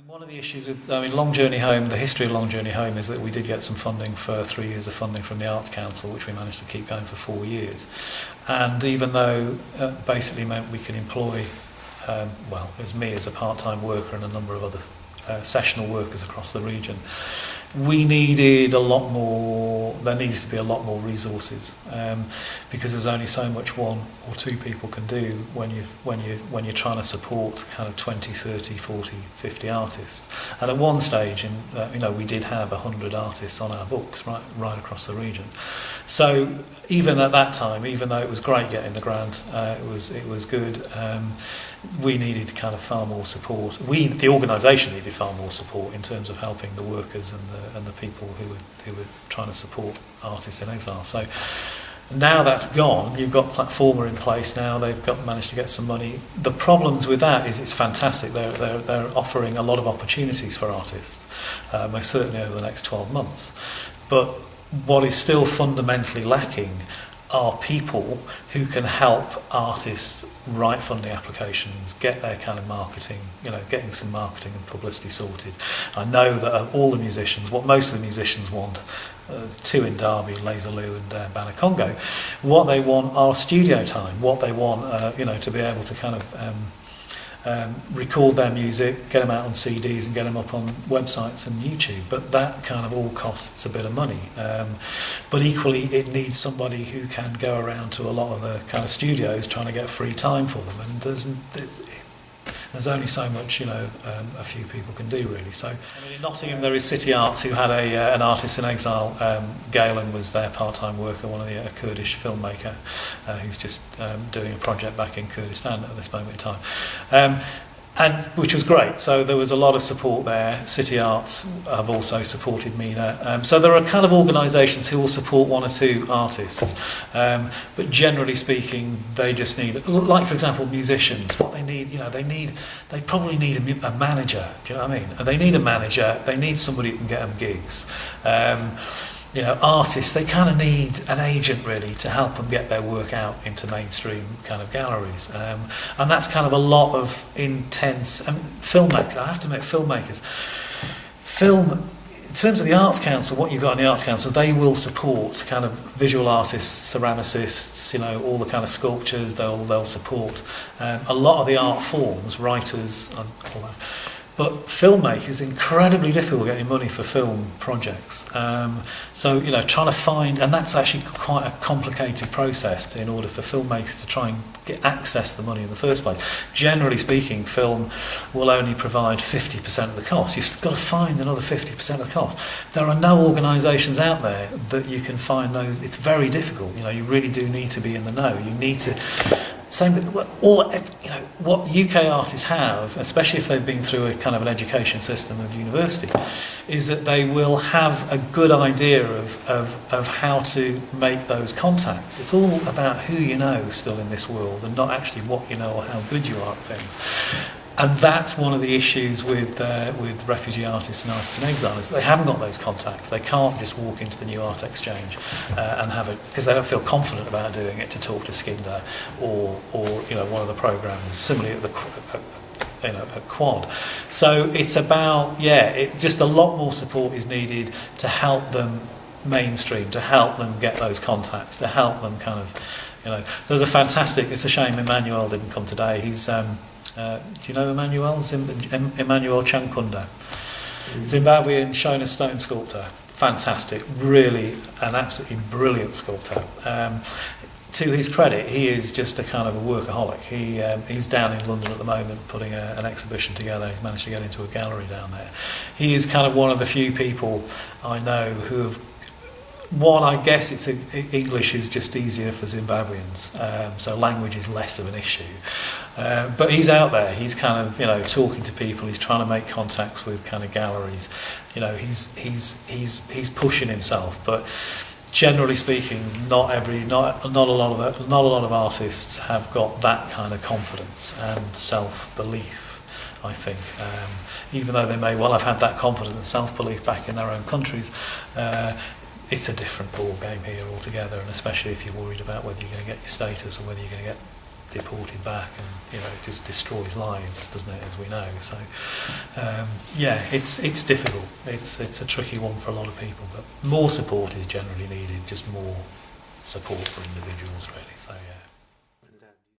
One of the issues with, Long Journey Home, the history of Long Journey Home is that we did get some funding for 3 years of funding from the Arts Council, which we managed to keep going for 4 years. And even though basically meant we could employ, it was me as a part-time worker and a number of other sessional workers across the region, we needed a lot more, there needs to be a lot more resources, because there's only so much one or two people can do when you're trying to support kind of 20, 30, 40, 50 artists. And at one stage, we did have 100 artists on our books right across the region. So even at that time, even though it was great getting the grant, it was good, we needed kind of far more support. The organisation needed far more support in terms of helping the workers and the people who were trying to support Artists in Exile. So now that's gone. You've got Platformer in place now. They've managed to get some money. The problems with that is it's fantastic. They're offering a lot of opportunities for artists, most certainly over the next 12 months. But what is still fundamentally lacking are people who can help artists write funding applications, get their kind of marketing, getting some marketing and publicity sorted. I know that all the musicians, what most of the musicians want, two in Derby, Laserloo and Banner Congo, what they want are studio time, what they want, to be able to kind of record their music, get them out on CDs and get them up on websites and YouTube. But that kind of all costs a bit of money. But equally, it needs somebody who can go around to a lot of the kind of studios trying to get free time for them. And there's only so much, a few people can do, really. So in Nottingham, there is City Arts, who had an Artist in Exile. Galen was their part-time worker, a Kurdish filmmaker, who's just doing a project back in Kurdistan at this moment in time. And which was great. So there was a lot of support there. City Arts have also supported MENA. So there are kind of organisations who will support one or two artists. But generally speaking, they just need, like for example, musicians. What they need, they probably need a manager. Do you know what I mean? And they need a manager. They need somebody who can get them gigs. Artists, they kind of need an agent really to help them get their work out into mainstream kind of galleries. And that's kind of a lot of intense, filmmakers, I have to admit, filmmakers. In terms of the Arts Council, what you've got in the Arts Council, they will support kind of visual artists, ceramicists, all the kind of sculptures, they'll support. A lot of the art forms, writers, and all that. But filmmakers, incredibly difficult getting money for film projects. So trying to find, and that's actually quite a complicated process in order for filmmakers to try and access the money in the first place. Generally speaking, film will only provide 50% of the cost. You've got to find another 50% of the cost. There are no organisations out there that you can find those. It's very difficult. You really do need to be in the know. You need to. Same with, what UK artists have, especially if they've been through a kind of an education system of university, is that they will have a good idea of how to make those contacts. It's all about who you know still in this world, and not actually what you know or how good you are at things. And that's one of the issues with refugee artists and Artists in Exile, is they haven't got those contacts. They can't just walk into the New Art Exchange and have it, because they don't feel confident about doing it, to talk to Skinder or one of the programmers, similarly at Quad. So it's about, just a lot more support is needed to help them mainstream, to help them get those contacts, to help them kind of, there's a fantastic, it's a shame Emmanuel didn't come today. He's do you know Emmanuel? Emmanuel Chankunda, Zimbabwean Shona stone sculptor. Fantastic, really an absolutely brilliant sculptor. To his credit, he is just a kind of a workaholic. He's down in London at the moment putting an exhibition together. He's managed to get into a gallery down there. He is kind of one of the few people I know who have. One, I guess English is just easier for Zimbabweans, so language is less of an issue. But he's out there. He's kind of talking to people. He's trying to make contacts with kind of galleries. He's pushing himself. But generally speaking, not a lot of artists have got that kind of confidence and self-belief, I think. Even though they may well have had that confidence and self-belief back in their own countries. It's a different ball game here altogether, and especially if you're worried about whether you're going to get your status or whether you're going to get deported back, and it just destroys lives, doesn't it, as we know. So it's difficult. It's a tricky one for a lot of people, but more support is generally needed, just more support for individuals, really. So yeah.